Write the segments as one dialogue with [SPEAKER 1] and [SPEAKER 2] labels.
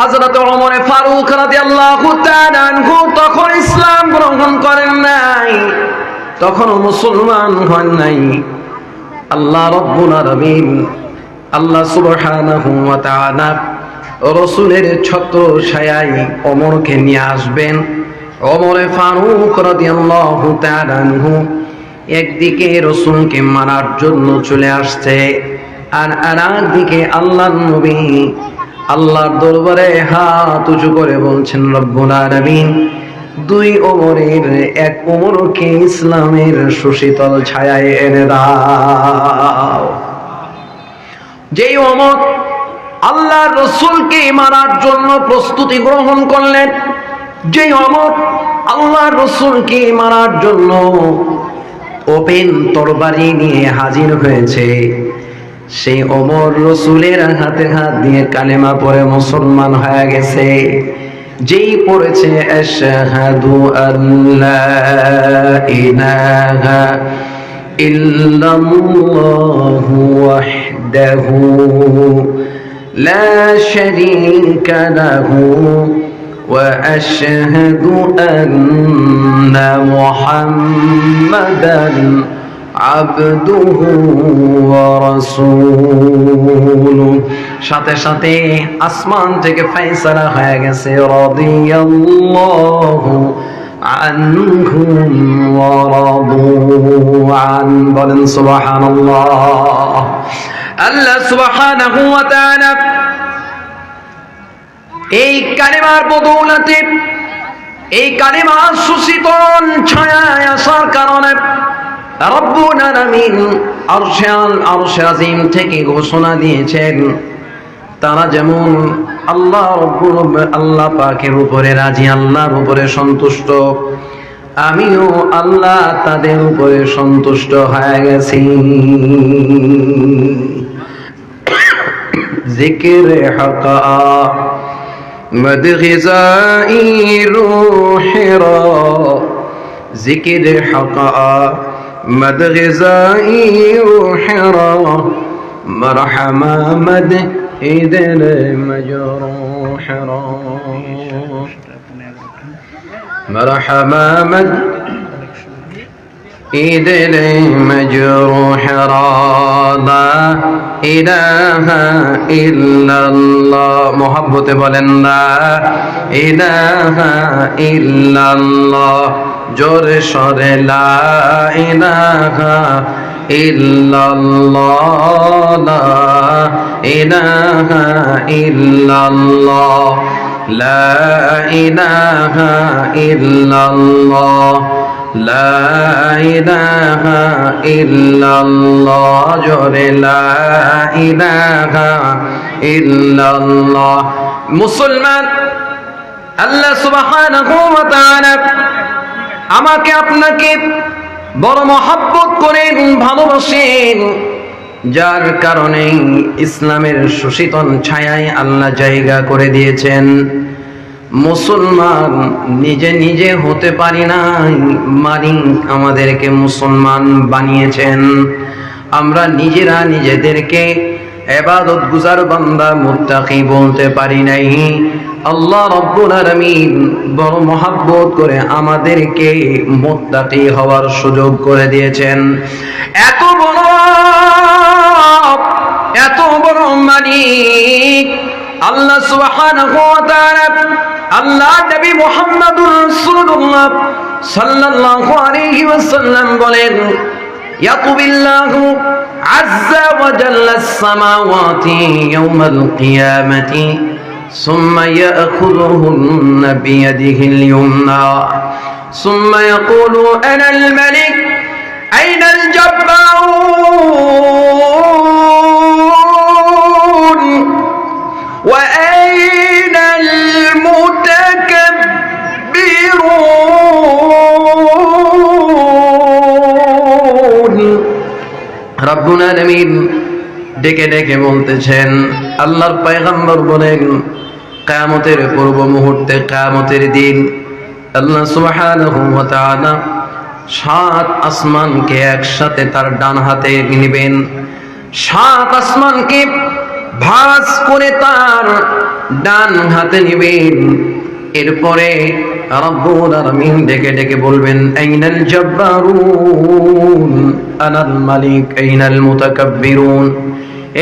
[SPEAKER 1] হযরত ওমর ফারুক রাদিয়াল্লাহু তাআলা আনহু তখন ইসলাম গ্রহণ করেন নাই, তখনও মুসলমান হন নাই। আল্লাহ রাব্বুল আলামিন, আল্লাহ সুবহানাহু ওয়া তাআলা রাসূলের ছত্র ছায়ায় ওমরকে নিয়ে আসবেন। ওমর ফারুক রাদিয়াল্লাহু তাআলা আনহু একদিকে রাসূলকে মারার জন্য চলে আসছে, আর আরেকদিকে আল্লাহর নবী আল্লাহর দরবারে হাত উঁচু করে বলছেন, রব্বুল আলামিন দুই ওমরের এক ওমরকে ইসলামের সুশীতল ছায়ায় এনে দাও। যেই ওমর আল্লাহর রাসূলকে মারার জন্য প্রস্তুতি গ্রহণ করলেন, যেই ওমর আল্লাহর রাসূলকে মারার জন্য ওপেন তরবারি নিয়ে হাজির হয়েছে, সেই ওমর রাসূলের হাতে হাত দিয়ে কালেমা পড়ে মুসলমান হয়ে গেছে। যেই পড়েছে আশহাদু আল্লা ইলাহা ইল্লাল্লাহু ওয়াহদাহু লা শারীকা লাহু ওয়া আশহাদু আন্না মুহাম্মাদান আবদুহু ওয়া রাসূলুহু, সাথে সাথে আসমান থেকে ফয়সালা হয়ে গেছে, রাদিয়াল্লাহু আনহুম ওয়া রাদু আন। বলেন সুবহানাল্লাহ। আল্লাহ সুবহানাহু ওয়া তাআলা এই কালেমার বদৌলতে, এই কালেমার সুশীতল ছায়ায় আসার কারণে রব্বুল আলামিন আরশে আজিম থেকে ঘোষণা দিয়েছেন, তারা যেমন আল্লাহ পাকের উপরে রাজি, আল্লাহর উপরে সন্তুষ্ট, আমিও আল্লাহ তাদের উপরে সন্তুষ্ট হয়ে গেছি। জিকিরে হাকা মদগিজাই রূহিরা, জিকিরে হাকা مدغزائي وحرا مرحمة مد إذن مجروح را، مرحمة مد إذن مجروح را، لا إله إلا الله محبت بلن، لا إله إلا الله জোরে সরে লা ইলাহা ইল্লাল্লাহ, লা ইলাহা ইল্লাল্লাহ, লা ইলাহা ইল্লাল্লাহ, লা ইলাহা ইল্লাল্লাহ, জোরে লা ইলাহা ইল্লাল্লাহ। মুসলমান, আল্লাহ সুবহানাহু ওয়া তাআলা আমাকে আপনাকে বড় মহব্বত করেন, ভালোবাসেন, যার কারণে ইসলামের সুশীতল ছায়ায় আল্লাহ জায়গা করে দিয়েছেন। মুসলমান নিজে নিজে হতে পারি নাই, মালিক আমাদেরকে মুসলমান বানিয়েছেন। আমরা নিজেরা নিজেদেরকে ইবাদত গুজার বান্দা মুত্তাকি বলতে পারি নাই। আল্লাহ রাব্বুল আলামিন বড় মহব্বত করে আমাদেরকে মুত্তাকি হওয়ার সুযোগ করে দিয়েছেন। এত বড় মালিক আল্লাহ সুবহানাহু ওয়া তাআলা, আল্লাহ নবী মুহাম্মদুর রাসূলুল্লাহ সাল্লাল্লাহু আলাইহি ওয়াসাল্লাম বলেন, ইয়াকুবিল্লাহু আযজা ওয়া জাল্লা আস-সামাওয়াতি ইয়াওমাল কিয়ামাতি ثم يأخذهن بيده اليمنى ثم يقول أنا الملك أين الجبارون وأين المتكبرون। ربنا العالمين ডেকে ডেকে বলতেছেন। আল্লাহর পয়গম্বর বলেন, কিয়ামতের পূর্ব মুহূর্তে, কিয়ামতের দিন আল্লাহ সুবহানাহু ওয়া তাআলা 7 আসমানকে একসাথে তার ডান হাতে নেবেন, 7 আসমানকে ভাঁজ করে তার ডান হাতে নেবেন। এরপরে রব্বুল আলামিন ডেকে ডেকে বলবেন, আইনাল জাব্বারুন আনাল মালিক আইনাল মুতাকাব্বিরুন।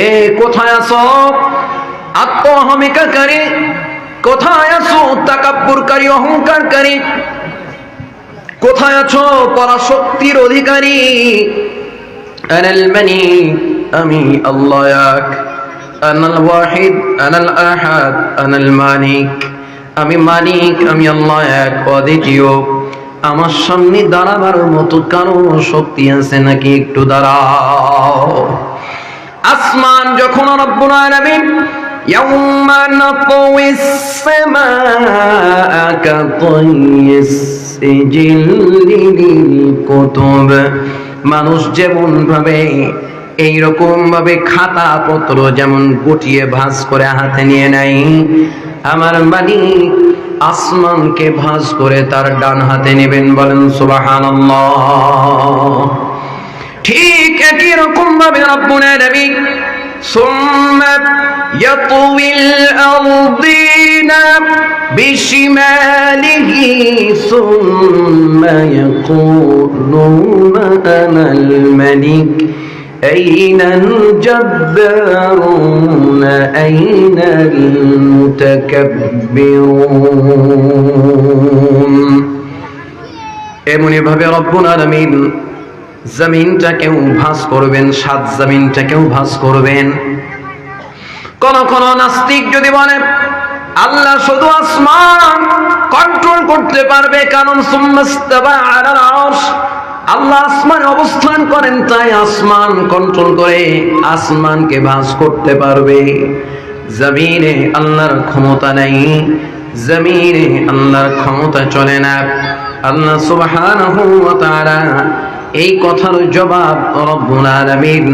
[SPEAKER 1] এ কোথায় আছো আত্মহমিকাকারী, কোথায় আছো তাকাব্বুরকারী, অহংকারকারী, কোথায় আছো পরাশক্তির অধিকারী? আনাল মালিক, আমি আল্লাহ এক, আনাল ওয়াহিদ আনাল আহাদ আনাল মালিক, আমি মালিক, আমি আল্লাহ এক অদ্বিতীয়। আমার সামনে দাঁড়াবার মতো কারো শক্তি আছে নাকি? একটু দাঁড়াও। আসমান যখন রব্বুল আলামিন ইয়াউমা নাতউইস সামাআ কাতাইয়িস সিজিল্লি লিল কুতুব, মানুষ যেমন ভাবে এইরকম ভাবে খাতা পত্র যেমন গুটিয়ে ভাঁজ করে হাতে নিয়ে নেয়, আমার মালিক আসমানকে ভাঁজ করে তার ডান হাতে নেবেন। বলেন সুবহানাল্লাহ। ঠিক একই রকম ভাবে রব্বুল আলামিন সুম্মা ইয়াতুবিল আরদিনা বিশিমালিহি সুম্মা ইয়াকুলুনা আনাল মালিক আইনাল জাব্বারুন আইনাল মুতাকাব্বিরুন। এমনি ভাবে রব্বুল আলামিন জমিনটাকেও ভাঁজ করবেন, সাত জমিনটাকেও ভাঁজ করবেন। কোন কোন নাস্তিক যদি বলে আল্লাহ শুধু আসমান কন্ট্রোল করতে পারবে, কারণ সুম্মাস্তাওয়া আলাল আরশ, আল্লাহ আসমানে অবস্থান করেন তাই আসমান কন্ট্রোল করে আসমানকে ভাঁজ করতে পারবে। জমিনে আল্লাহর ক্ষমতা নেই, জমিনে আল্লাহর ক্ষমতা চলে না। আল্লাহ সুবহানাহু ওয়া তাআলা এই কথার জবাব রব্বুল আলামিন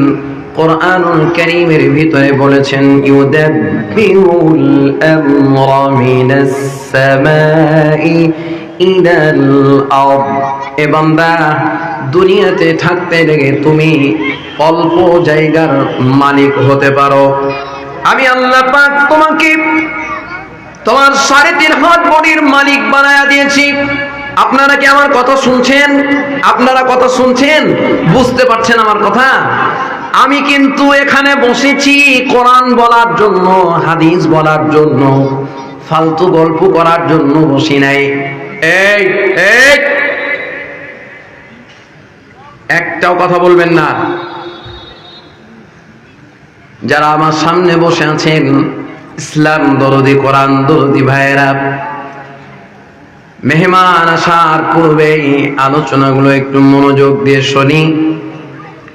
[SPEAKER 1] কোরআনুল কারীমের ভিতরে বলেছেন, ইউদাব্বিরুল আমরা মিনাস সামাই ইলাল আরদ। এ বান্দা, দুনিয়াতে থাকতে লেগে তুমি অল্প জায়গার মালিক হতে পারো, আমি আল্লাহ পাক তোমাকে তোমার 3.5 হাত বডির মালিক বানায়া দিয়েছি। আপনারা কি আমার কথা শুনছেন? আপনারা কথা শুনছেন? বুঝতে পারছেন আমার কথা? আমি কিন্তু এখানে বসেছি কোরআন বলার জন্য, হাদিস বলার জন্য, ফালতু গল্প করার জন্য বসি নাই। এই এই একটাও কথা বলবেন না। যারা আমার সামনে বসে আছেন ইসলাম দরদি, কোরআন দরদি ভাইয়েরা, মেহমান আসার পূর্বেই আলোচনাগুলো একটু মনোযোগ দিয়ে শুনি।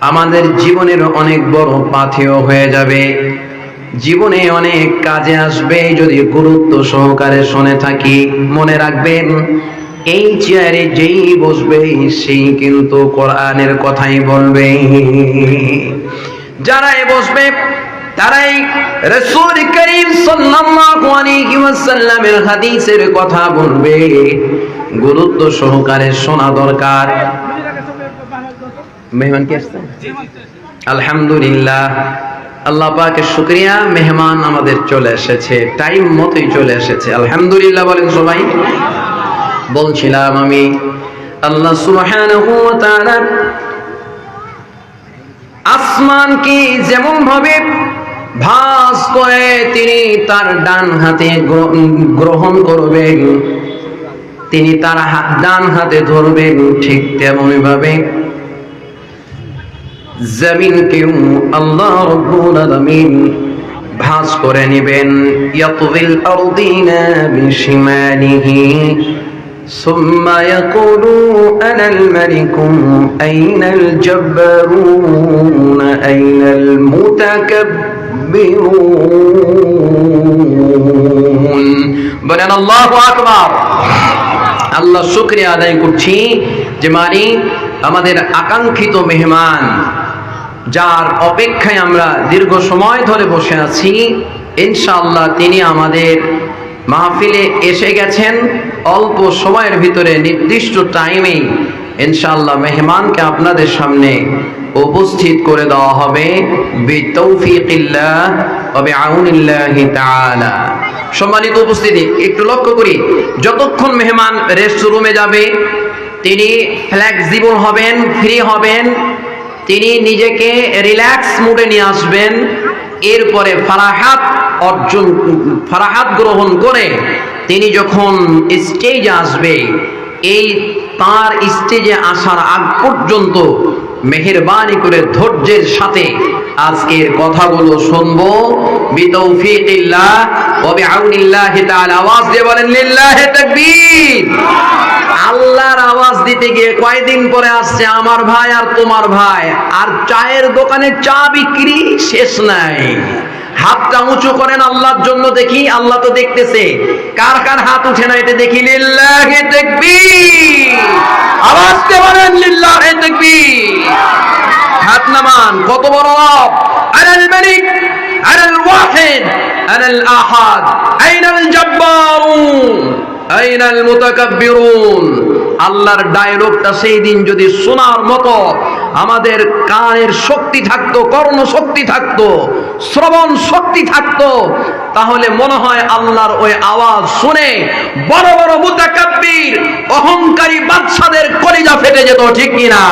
[SPEAKER 1] আমাদের জীবনের অনেক বড় পাথেয় হয়ে যাবে, জীবনে অনেক কাজে আসবে যদি গুরুত্ব সহকারে শুনে থাকি। মনে রাখবেন, এই চেয়ারে যেই বসবে সেই কিন্তু কোরআনের কথাই বলবে। যারাই বসবে তারাই রাসূল করিম সাল্লাল্লাহু আলাইহি ওয়াসাল্লামের হাদিসের কথা বলবে, গুরুত্ব সহকারে শোনা দরকার। মেহমান কি আসছে? আলহামদুলিল্লাহ, আল্লাহ পাকের শুকরিয়া, মেহমান আমাদের চলে এসেছে, টাইম মতোই চলে এসেছে। আলহামদুলিল্লাহ বলেন সবাই। বলছিলাম আমি, আল্লাহ সুবহানাহু ওয়া তাআলা আসমানকে যেমন ভাবে ভাঁজ করে তিনি তার ডান হাতে গ্রহণ করবেন, তিনি তার ডান হাতে ধরবেন, ঠিক তেমনি ভাবে জমিনকেও আল্লাহ রাব্বুল আলামিন ভাঁজ করে নেবেন। ইয়াতুবিল আরদিনা বিশিমালিহি সুম্মা ইয়াকুলু আনাল মালিকু আইনাল জাব্বারুন আইনাল মুতাকাব্বিরুন। বলেন আল্লাহু আকবার। আল্লাহ শুকরিয়া আদায় করছি যে মালিক আমাদের আকাঙ্ক্ষিত মেহমান, যার অপেক্ষায় আমরা দীর্ঘ সময় ধরে বসে আছি, ইনশাআল্লাহ তিনি আমাদের মাহফিলে এসে গেছেন। অল্প সময়ের ভিতরে নির্দিষ্ট টাইমেই ইনশাআল্লাহ মেহমানকে আপনাদের সামনে উপস্থিত করে দেওয়া হবে বিতৌফিকিল্লাহ ওয়া বিআউনিল্লাহি তাআলা। সম্মানিত উপস্থিতি, একটু লক্ষ্য করি, যতক্ষণ মেহমান রেস্টরুমে যাবে তিনি ফ্লেক্সিবল হবেন, ফ্রি হবেন, তিনি নিজেকে রিল্যাক্স মুডে নিয়ে আসবেন। এরপরে ফারাহাত গ্রহণ করে তিনি যখন স্টেজে আসবে, এই তার স্টেজে আসার আগ পর্যন্ত মেহেরবানি করে ধৈর্যের সাথে আজকের কথাগুলো শুনবো বিতৌফিকিল্লাহ ওয়া বিআউনিল্লাহি তাআলা। আওয়াজ দিয়ে বলেন লিল্লাহি তাকবীর। আল্লাহর আওয়াজ দিতে গিয়ে কয়দিন পরে আসছে আমার ভাই আর তোমার ভাই, আর চায়ের দোকানে চা বিক্রি শেষ নাই। হাতটা উঁচু করেন আল্লাহর জন্য, দেখি আল্লাহ তো দেখতেছে। কার কার হাত উঠে না এটা দেখি। লিল্লাহি তাকবীর। আওয়াজ দিয়ে বলেন লিল্লাহি তাকবীর। হাত নামান। কত বড় রব! আনাল মালিক, আনাল ওয়াহিদ, আনাল আহাদ, আইনাল জব্বারুন, আইনাল মুতাকাব্বিরুন। আল্লাহর ডায়লগটা সেই দিন যদি শোনার মতো আমাদের কানের শক্তি থাকতো, কর্ণ শক্তি থাকতো, শ্রবণ শক্তি থাকতো, তাহলে মনে হয় আল্লাহর ওই আওয়াজ শুনে বড় বড় মুতাকাব্বির অহংকারী বাদশাদের কলিজা ফেটে যেত, ঠিক কিনা?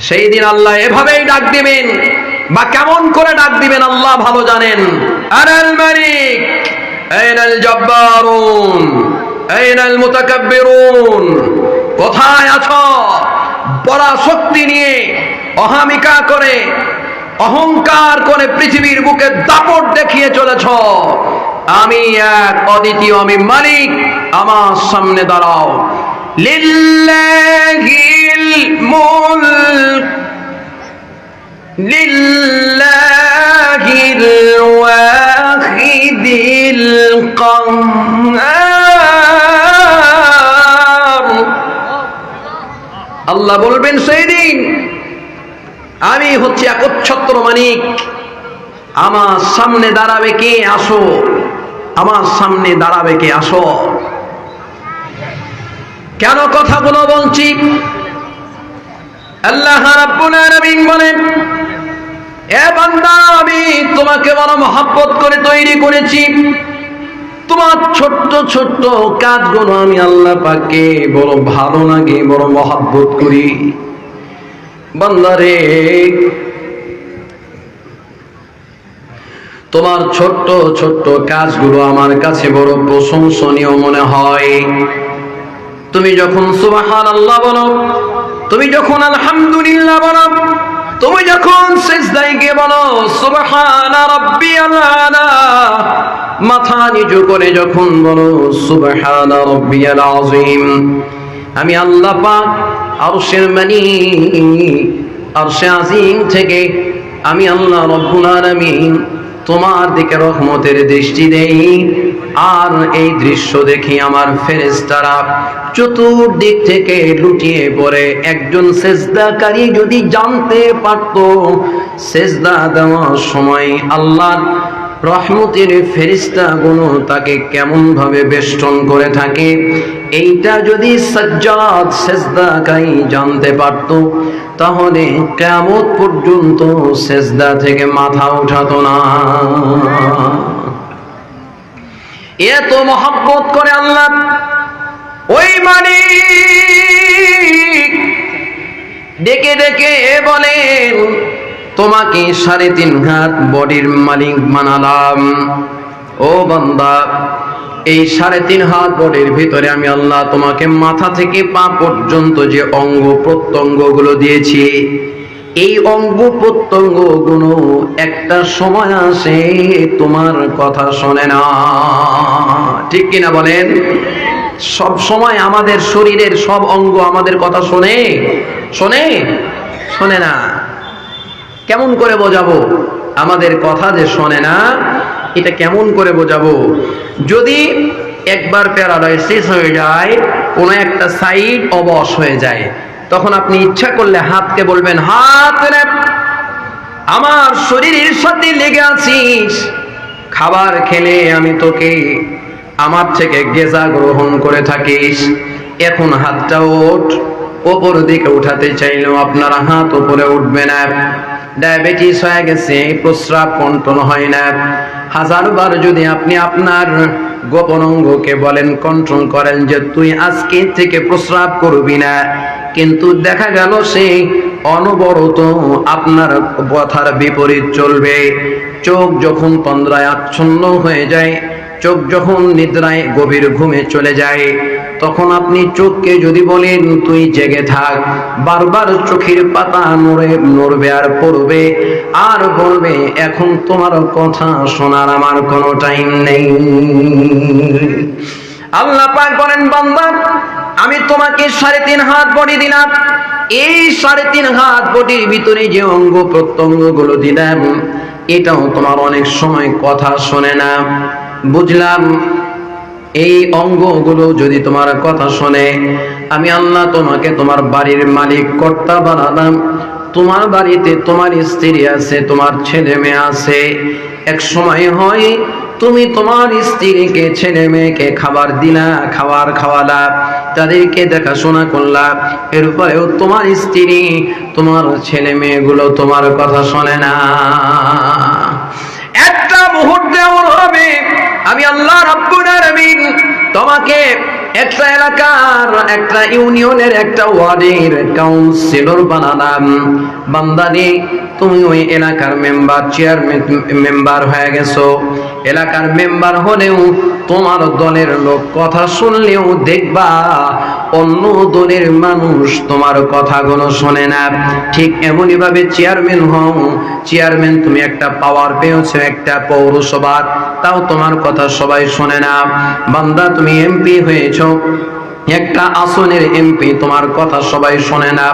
[SPEAKER 1] সেই দিন আল্লাহ এভাবেই ডাক দিবেন, বা কেমন করে ডাক দিবেন আল্লাহ ভালো জানেন। আনাল মালিক, আইনাল জব্বারুন, আইনাল মুতাকাব্বিরুন। কোথায় আছো? পরাশক্তি নিয়ে অহমিকা করে, অহংকার করে পৃথিবীর বুকে দাপট দেখিয়ে চলেছ। আমি এক, অদ্বিতীয়, আমি মালিক, আমার সামনে দাঁড়াও। লিল্লাহিল মুলক, লিল্লাহিল ওয়াহিদিল কাহ্হার। আল্লাহ বলবেন সেই দিন আমি হচ্ছে একচ্ছত্র মালিক, আমার সামনে দাঁড়াবে কে? আসো, আমার সামনে দাঁড়াবে কে? আসো। কেন কথাগুলো বলছি? আল্লাহ রাব্বুল আলামিন বলেন, এ বান্দা, আমি তোমাকে বড় মহব্বত করে তৈরি করেছি। তোমার ছোট্ট ছোট্ট কাজগুলো আমি আল্লাহ পাককে বড় ভালো লাগে, বড় মহব্বত করি। বান্দারে, তোমার ছোট্ট ছোট্ট কাজগুলো আমার কাছে বড় প্রশংসনীয় মনে হয়। তুমি যখন সুবহানাল্লাহ বলো, তুমি যখন আলহামদুলিল্লাহ বলো, তুমি যখন সিজদায় গিয়ে বলো সুবহানা রাব্বিয়াল আলা, মাথা নিচু করে যখন বলো সুবহানা রাব্বিয়াল আযীম, আমি আল্লাহ পাক আরশের আরশে আজিম থেকে আমি আল্লাহ রব্বুল আলামিন তোমার দিকে রহমতের দৃষ্টি দেই। আর এই দৃশ্য দেখি আমার ফেরেশতারা চতুর্দিক থেকে লুটিয়ে পড়ে। একজন সেজদাকারী যদি জানতে পারত সেজদা দেওয়ার সময় আল্লাহর রহমতের ফেরেশতাগুলো তাকে কেমন ভাবে বেষ্টন করে থাকে, এইটা যদি সাজ্জাদ সেজদাকারী জানতে পারত, তাহলে কিয়ামত পর্যন্ত সেজদা থেকে মাথা উঠাতো না। এত মহব্বত করে আল্লাহ ওই মালিক ডেকে ডেকে বলেন, তোমাকে 3.5 হাত বডির মালিক বানালাম। ও বান্দা, এই 3.5 হাত বডির ভিতরে আমি আল্লাহ তোমাকে মাথা থেকে পা পর্যন্ত যে অঙ্গ প্রত্যঙ্গগুলো দিয়েছি, এই অঙ্গ প্রত্যঙ্গগুলো একটা সময় আসে তোমার কথা শোনে না, ঠিক কিনা বলেন? সব সময় আমাদের শরীরের সব অঙ্গ আমাদের কথা শোনে? শোনে না। কেমন করে বোঝাবো আমাদের কথা যে শোনে না? এটা কেমন করে বোঝাবো? যদি একবার প্যারালাইসিস হয়ে যায়, কোনো একটা সাইড অবশ হয়ে যায়, তখন আপনি ইচ্ছা করলে হাতকে বলবেন, হাত রে, আমার শরীরের সাথে লেগে আছিস, খাবার খেলে আমি তোকে আমার থেকে গেজা গ্রহণ করে থাকিস, এখন হাতটা ওঠ, উপর দিকে উঠাতে চাইলেও আপনার হাত উপরে উঠবে না। ডায়াবেটিস হয়ে গেছে, প্রস্রাব কন্ট্রোল হয় না। হাজারবার যদি আপনি আপনার গোপন অঙ্গকে বলেন, কন্ট্রোল করেন যে তুই আজকে থেকে প্রস্রাব করবি না, কিন্তু দেখা গেল সে অনবরত আপনার কথার বিপরীত চলবে। চোখ যখন তন্দ্রায় আচ্ছন্ন হয়ে যায়, চোখ যখন নিদ্রায় গভীর ঘুমে চলে যায়, তখন আপনি চোখকে যদি বলেন তুই জেগে থাক, বারবার চোখের পাতা নড়বে আর পড়বে আর বলবে এখন তোমার কথা শোনার আমার কোনো টাইম নেই। আল্লাহ পাক বলেন, বান্দা আমি তোমাকে 3.5 হাত বডি দিলাম, এই 3.5 হাত বডির ভিতরে যে অঙ্গ প্রত্যঙ্গ গুলো দিলাম, এটাও তোমার অনেক সময় কথা শোনে না। বুঝলাম, এই অঙ্গগুলো যদি তোমার কথা শোনে, আমি আল্লাহ তোমাকে তোমার বাড়ির মালিক কর্তা বানালাম। তোমার বাড়িতে তোমার স্ত্রী আছে, তোমার ছেলে মেয়ে আছে। এক সময় হয় তুমি তোমার স্ত্রীকে ছেলে মেয়েকে খাবার দিলা, খাবার খাওয়ালা, তাদেরকে দেখাশোনা করলা, এরপরেও তোমার স্ত্রী তোমার ছেলে মেয়েগুলো তোমার কথা শোনে না। একটা মুহূর্তে এমন হবে আমি আল্লাহ রাব্বুল আলামিন তোমাকে একটা এলাকার, একটা ইউনিয়নের, একটা ওয়ার্ডের কাউন্সিলর বানালাম। বান্দারে তুমি ওই এলাকার মেম্বার, চেয়ারম্যান মেম্বার হয়ে গেছো। এলাকার মেম্বার হলেও তোমার দলের লোক কথা শুনলেও দেখবা অন্য দলের মানুষ তোমার কথাগুলো শোনে না। ঠিক এমনই ভাবে চেয়ারম্যান হও, চেয়ারম্যান তুমি একটা পাওয়ার পেয়েছো একটা পৌরসভার, তাও তোমার কথা সবাই শোনে না। বান্দা তুমি এমপি হয়েছো, একটা আসনের এমপি, তোমার কথা সবাই শোনে না।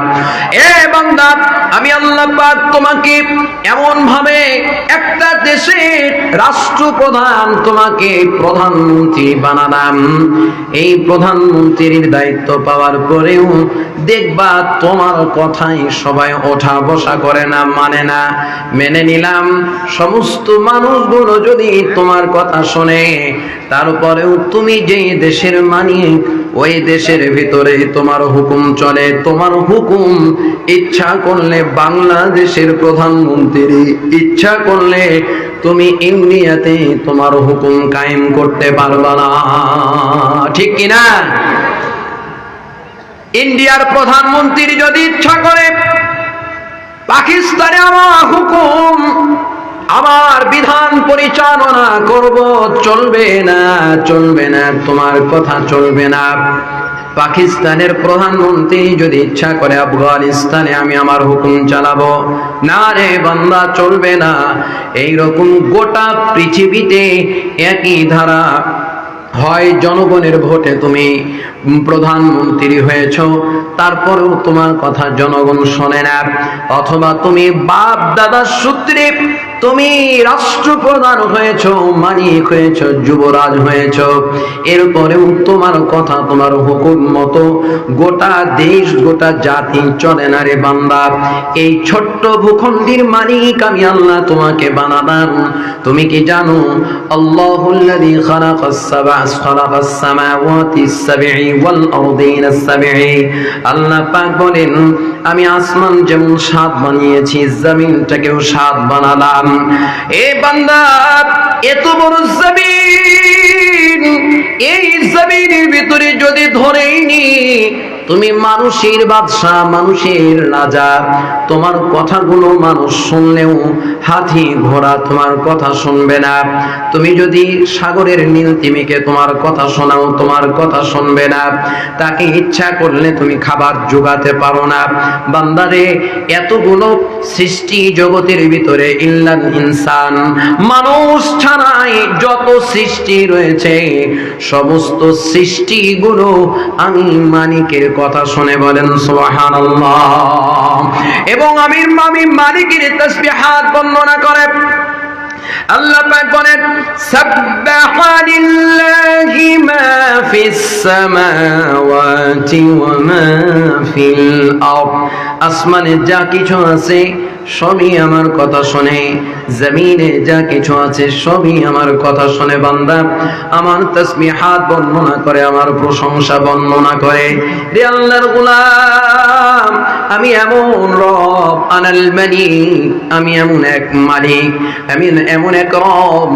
[SPEAKER 1] এ বান্দা, আমি আল্লাহ পাক তোমাকে এমন ভাবে একটা দেশের রাষ্ট্রপ্রধান, তোমাকে প্রধানমন্ত্রী বানালাম। এই প্রধানমন্ত্রীর দায়িত্ব পাওয়ার পরেও দেখবা তোমার কথাই সবাই ওঠা বসা করে না, মানে না। মেনে নিলাম সমস্ত মানুষগুলো যদি তোমার কথা শোনে, তারপরেও তুমি যেই দেশের মালিক, ওই দেশের ভিতরে তোমার হুকুম চলে। তোমার হুকুম ইচ্ছা করলে বাংলাদেশের প্রধানমন্ত্রী, ইচ্ছা করলে তুমি ইন্ডিয়াতে তোমার হুকুম কায়েম করতে পারবা না, ঠিক কিনা? ইন্ডিয়ার প্রধানমন্ত্রী যদি ইচ্ছা করে পাকিস্তানে আমার হুকুম, আমার বিধান পরিচালনা করব, চলবে না, চলবে না, তোমার কথা চলবে না। পাকিস্তানের প্রধানমন্ত্রী যদি ইচ্ছা করে আফগানিস্তানে আমি আমার হুকুম চালাবো, না রে বান্দা, চলবে না। এইরকম গোটা পৃথিবীতে একই ধারা, হয় জনগণের ভোটে তুমি প্রধানমন্ত্রী হয়েছ, তারপরেও তোমার কথা জনগণ শোনে না, অথবা তুমি বাপ দাদার সূত্রে তুমি রাষ্ট্রপ্রধান হয়েছ, মালিক হয়েছ, যুবরাজ হয়েছ, এরপরেও তোমার কথা, তোমার হুকুম মতো গোটা দেশ, গোটা জাতি চলে না রে বান্দা। এই ছোট্ট ভূখণ্ডের মালিক আমি আল্লাহ তোমাকে বানালাম। তুমি কি জানো আল্লাহুল্লাযী খালাকাস সামাওয়াতিস সাবঈ ওয়াল আরদিনাস সাবঈ, আল্লাহ পাক বলেন আমি আসমান যেমন 7 বানিয়েছি, জমিনটাকেও 7 বানালাম। এ বান্দা, এত বড় জমিন, এই জমিনের ভিতরে যদি ধরেই নি তুমি মানুষের বাদশা, মানুষের রাজা, তোমার কথাগুলো মানুষ শুনলেও হাতি ঘোড়া তোমার কথা শুনবে না। তুমি যদি সাগরের নীল তিমিকে তোমার কথা শোনাও, তোমার কথা শুনবে না। তাকে ইচ্ছা করলে তুমি খাবার জোগাতে পারো না। বান্দারে, এতগুলো সৃষ্টি জগতের ভিতরে ইল্লাল ইনসান, মানুষ ছাড়াই যত সৃষ্টি রয়েছে সমস্ত সৃষ্টিগুলো আমি মালিকের কথা শুনে, বলেন সুবহানাল্লাহ। এবং আমি মালিকের তাসবিহাত বর্ণনা করে আল্লাহ পাক বলেন সাব্বাহা লিল্লাহি মা ফিস সামাওয়াতি ওয়া মা ফিল আরদ, আসমানে যা কিছু আছে সবই আমার কথা শোনে, জমিনে যা কিছু আছে সবই আমার কথা শোনে। বান্দা আমার তাসবিহাত বর্ণনা করে, আমার প্রশংসা বর্ণনা করে। রে আল্লাহর গোলাম, আমি এমন রব, আনাল মালিক, আমি এমন এক মালিক, আমি এমন এক রব,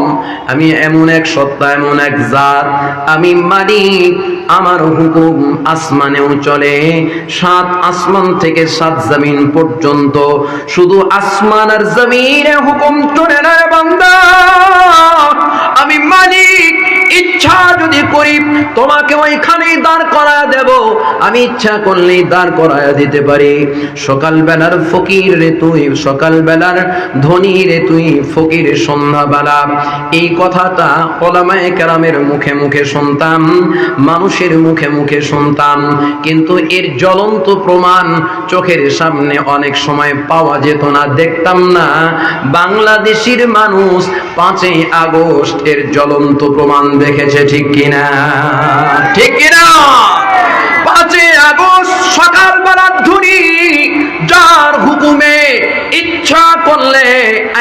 [SPEAKER 1] আমি এমন এক সত্তা, এমন এক জাত, আমি মালিক। আমার হুকুম আসমানেও চলে, 7 আসমান থেকে 7 জমিন পর্যন্ত। শুধু আসমান আর জমিনে হুকুম চলে না বান্দা, আমি মালিক। ইচ্ছা যদি করি তোমাকে ওইখানেই দাঁড় করায় দেব, আমি ইচ্ছা করলেই দাঁড় করায় দিতে পারি। সকালবেলার ফকির রে তুই, সকালবেলার ধনী রে তুই, ফকির সন্ধ্যাবেলা। এই কথাটা উলামায়ে কেরামের মুখে মুখে শুনতাম, মানুষের মুখে মুখে শুনতাম, কিন্তু এর জ্বলন্ত প্রমাণ চোখের সামনে অনেক সময় পাওয়া যেত না, দেখতাম না। বাংলাদেশের মানুষ 5ই আগস্ট এর জ্বলন্ত প্রমাণ দেখেছে, ঠিক কিনা? ঠিক কিনা? 5ই আগস্ট সকালবেলা ধনী, যার হুকুমে ইচ্ছা করলে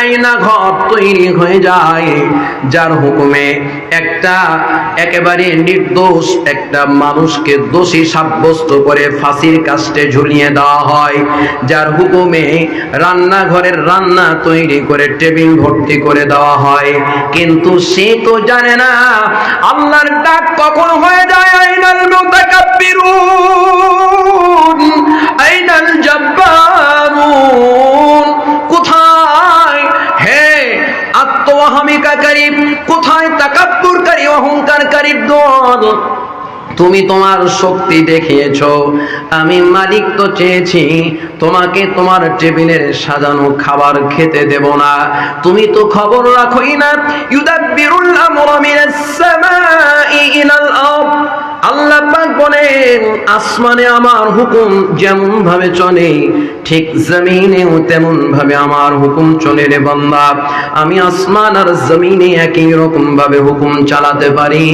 [SPEAKER 1] আয়না ঘর তৈরি হয়ে যায়, যার হুকুমে একটা একেবারে নির্দোষ একটা মানুষকে দোষী সাব্যস্ত করে ফাঁসির কাস্টে ঝুলিয়ে দেওয়া হয়, যার হুকুমে রান্নাঘরের রান্না তৈরি করে টেবিল ভর্তি করে দেওয়া হয়। কিন্তু সে তো জানে না আল্লাহর ডাক কখন হয়ে যায়। আইনাল মুতাকাব্বিরুন, আইনাল জাব্বারুন, কোথায় হে আত্মওয়াহামিকারী, কোথায় তাকাব্বুরকারী অহংকারকারী দল? তুমি তোমার শক্তি দেখিয়েছো, আমি মালিক তো চেয়েছি তোমাকে তোমার টেবিলের সাজানো খাবার খেতে দেব না, তুমি তো খবর রাখোই না। ইউদাব্বিরুল আমরা মিনাস সামাই ইলাল আরদ, আল্লাহ পাক বলেন আসমানে আমার হুকুম যেমন ভাবে চলে, ঠিক জমিনেও তেমন ভাবে আমার হুকুম চলে রে বান্দা। আমি আসমান আর জমিনে একই রকম ভাবে হুকুম চালাতে পারি।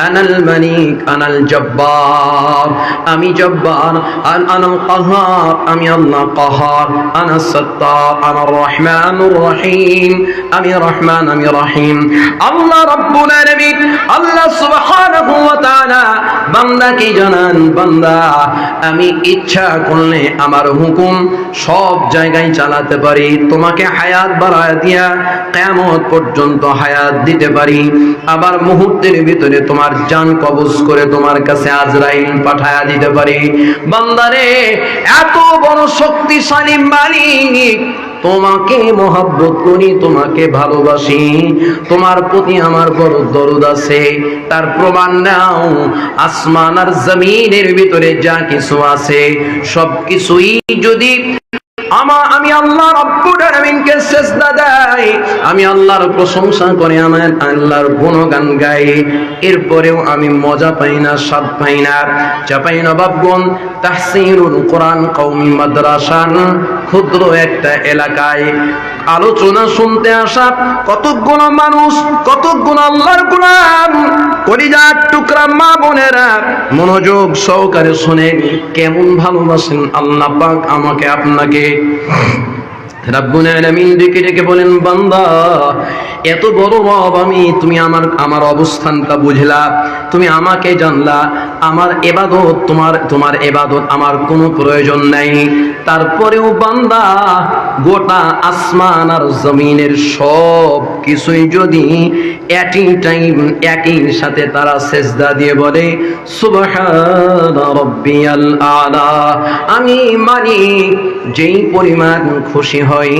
[SPEAKER 1] আনাল মালিক, আনাল জব্বার, আমি জব্বার। আনাল কাহার, আমি আল্লাহ কাহার। আনাস সত্তার, আনার রহমানুর রহিম, আমি রহমান, আমি রহিম। আল্লাহ রাব্বুল আলামিন, আল্লাহ সুবহানাহু ওয়া তাআলা বান্দাকে জানান, বান্দা আমি ইচ্ছা করলে আমার হুকুম সব জায়গায় চালাতে পারি। তোমাকে হায়াত বাড়ায় দিয়া কিয়ামত পর্যন্ত হায়াত দিতে পারি, আবার মুহূর্তের ভিতরে তোমার জান কবজ করে তোমার কাছে আজরাইল পাঠায়া দিতে পারি। বান্দারে, এত বড় শক্তিশালী মালিক, তোমাকে মহব্বত করি, তোমাকে ভালোবাসি, তোমার প্রতি আমার বড় দরদ আছে। তার প্রমাণ নাও, আসমান আর জমিনের ভিতরে যা কিছু আছে সব কিছুই যদি আমি আল্লাহ রাব্বুল আলামিনকে সিজদা দেই, আমি আল্লাহর প্রশংসা করে, আমি আল্লাহর গুণগান গাই, এরপরেও আমি মজা পাই না, স্বাদ পাই না। চাপাই নবাবগঞ্জ তাহসিনুল কোরআন কওমি মাদ্রাসার ক্ষুদ্র একটা এলাকায় আলোচনা শুনতে আসা কতগুলো মানুষ, কতগুলো আল্লাহর গোলাম, কলিজার টুকরা মা বোনেরা মনোযোগ সহকারে শুনেন, কেমন ভালোবাসেন আল্লাহ পাক আমাকে আপনাকে। রাব্বুল আলামিন ডেকে ডেকে বলেন, বান্দা এত বড় রব আমি, তুমি আমার অবস্থানটা বুঝলা, তুমি আমাকে জানলা, আমার ইবাদত তোমার ইবাদত আমার কোনো প্রয়োজন নাই। তারপরেও বান্দা গোটা আসমান আর জমিনের সব কিছুই যদি একই সাথে তারা সেজদা দিয়ে বলে সুবহান রাব্বিয়াল আলা, আমি মালিক যেই পরিমাণ খুশি হয়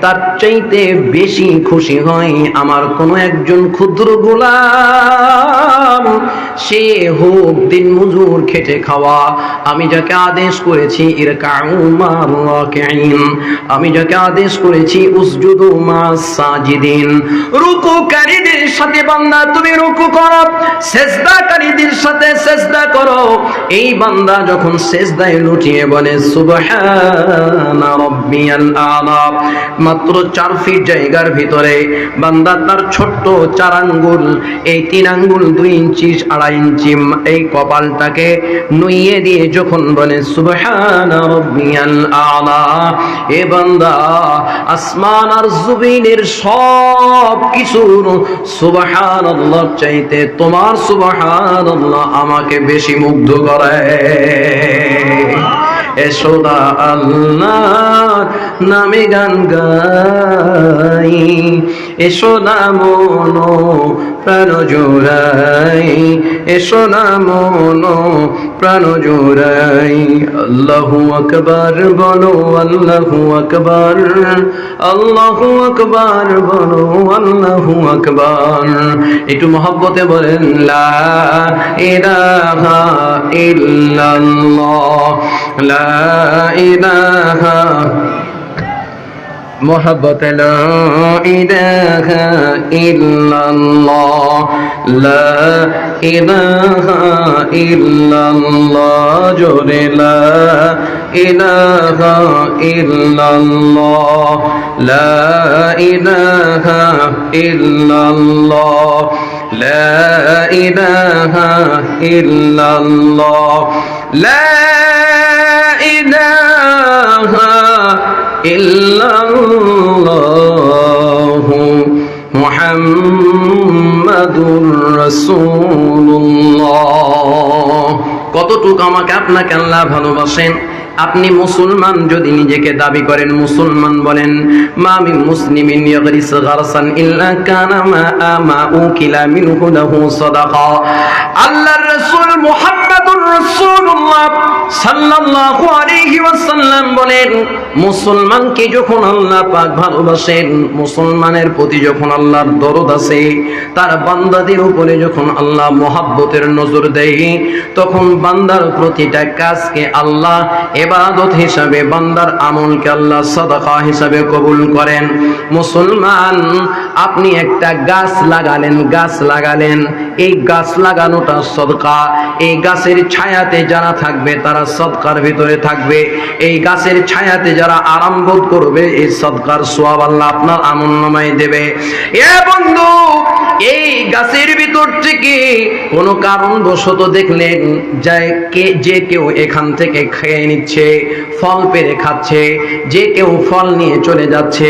[SPEAKER 1] তার চাইতে বেশি খুশি হয় আমার কোন একজন ক্ষুদ্র গোলাম, সে হোক দিন মজুর খেটে খাওয়া। আমি যাকে আদেশ করেছি ইরকাউ মা'র রাকিঈন, আমি যাকে আদেশ করেছি উসজুদু মা'আস সাজিদিন, রুকুকারীদের সাথে বান্দা তুমি রুকু করো, সিজদাকারীদের সাথে সিজদা করো। এই বান্দা যখন সিজদায় লুটিয়ে বলে সুবহানা রাব্বিয়াল আলা, মাত্র 4 ফিট জায়গার ভিতরে বান্দা তার ছোট্ট 4 আঙ্গুল, এই 3 আঙ্গুল 2 ইঞ্চি 2.5 ইঞ্চি এই কপালটাকে নুইয়ে দিয়ে যখন বলে সুবহানা রাব্বিয়াল আলা, এ বান্দা আসমান আর জমিনের সব কিছুর সুবহানাল্লাহ চাইতে তোমার সুবহানাল্লাহ আমাকে বেশি মুগ্ধ করে। এসো না আল্লাহর নামে গান গাই, এসো না মনো প্রাণ জোড়াই, এসো না মনো প্রাণ জোড়াই। আল্লাহু আকবার বলো, আল্লাহু আকবার, আল্লাহু আকবার বলো, আল্লাহু আকবার। একটু মহব্বতে বলেন লা ইলাহা ইল্লাল্লাহ, লা ইলাহা محبت لا إله إلا الله، لا إله إلا الله، جل لا إله إلا الله، لا إله إلا الله، لا إله إلا الله، لا إله ইল্লাল্লাহু মুহাম্মাদুর রাসূলুল্লাহ। কতটুকু আমাকে আপনাকে আল্লাহ ভালোবাসেন। আপনি মুসলমান যদি নিজেকে দাবি করেন, মুসলমান বলেন মা মিন মুসলিমিন ইয়াগরিস গারসান ইল্লা কানা মা উকিলা মিনহু লাহু সাদাকা। আল্লাহর রাসূল মুহাম্মাদুর রাসূলুল্লাহ সাল্লাল্লাহু আলাইহি ওয়াসাল্লাম বলেন, মুসলমানকে যখন আল্লাহ পাক ভালোবাসেন, মুসলমানের প্রতি যখন আল্লাহর দরদ আছে, তার বান্দাদের উপরে যখন আল্লাহ মহব্বতের নজর দেয়, তখন বান্দার প্রতিটা কাজকে আল্লাহ ইবাদত হিসাবে, বান্দার আমলকে আল্লাহ সাদাকা হিসাবে কবুল করেন। মুসলমান, আপনি একটা গাছ লাগালেন, এই গাছ লাগানোটা সদকা। এই গাছের ছায়াতে যারা থাকবে তারা সদকার ভিতরে থাকবে। এই গাছের ছায়াতে যারা আরাম বোধ করবে, এই সদকার সওয়াব আল্লাহ আপনার আমলনামায় দেবে। এ বন্ধু, এই গাছের ভিতর থেকে কোনো কারণবশত দেখলেন যে কেউ এখান থেকে খেয়ে নিচ্ছে, ফল পেড়ে খাচ্ছে, যে কেউ ফল নিয়ে চলে যাচ্ছে,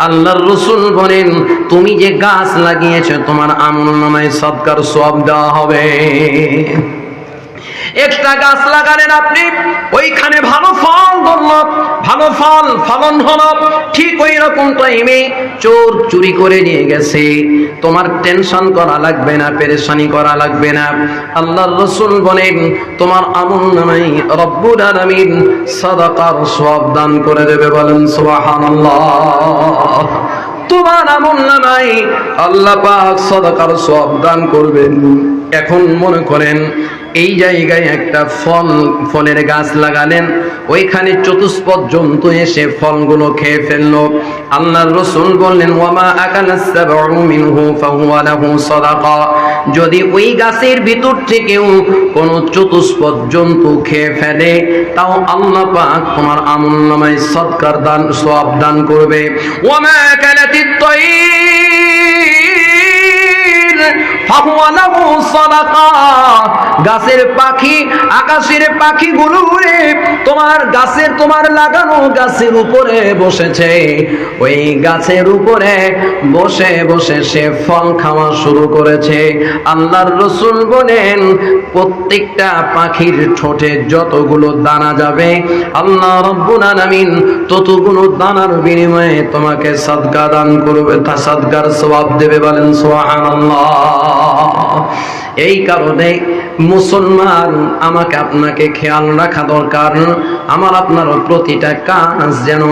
[SPEAKER 1] আল্লাহর রাসূল বলেন তুমি যে গাছ লাগিয়েছো তোমার আমলনামায় সদকার সওয়াব দেওয়া হবে। একটা গাছ লাগালেন আপনি, ওইখানে ভালো ফল ধরল, ভালো ফলন হলো, ঠিক ওই রকম টাইমে চোর চুরি করে নিয়ে গেছে, তোমার টেনশন করা লাগবে না, পেরেশানি করা লাগবে না। আল্লাহর রাসূল বলেন তোমার আমলনামায় রব্বুল আলামিন সাদাকার সওয়াব দান করে দেবে। বলেন সুবহানাল্লাহ। তোমার আমলনামায় আল্লাহ পাক সাদাকার সওয়াব দান করবেন। এখন মনে করেন এই জায়গায় একটা ফলের গাছ লাগালেন, ওইখানে চতুষ্পদ জন্তু এসে ফলগুলো খেয়ে ফেললো। আল্লাহর রাসূল বললেন ওয়ামা আকালাস সাবউ মিনহু ফাহুয়া লাহু সাদাকা। যদি ওই গাছের ভিতর থেকেও কোন চতুষ্পদ জন্তু খেয়ে ফেলে, তাও আল্লাহ পাক তোমার আমলনামায় সদকার দান সওয়াব দান করবে। ওয়ামা আকালাতিত তাইর ফাহুয়া লাহু সাদাকা। গাছের পাখি, আকাশের পাখিগুলো উড়ে তোমার লাগানো গাছের উপরে বসেছে, ওই গাছের উপরে বসে বসে সে ফল খাওয়া শুরু করেছে। আল্লাহর রাসূল বলেন প্রত্যেকটা পাখির ঠোঁটে যতগুলো দানা যাবে, আল্লাহ রাব্বুল আলামিন ততগুলো দানার বিনিময়ে তোমাকে সাদকা দান করবে, তা সাদকার সওয়াব দেবে। বলেন সুবহানাল্লাহ। এই কারণে মুসলমান, আমাকে আপনাকে খেয়াল রাখা দরকার, আমার আপনার প্রতিটা কাজ যেন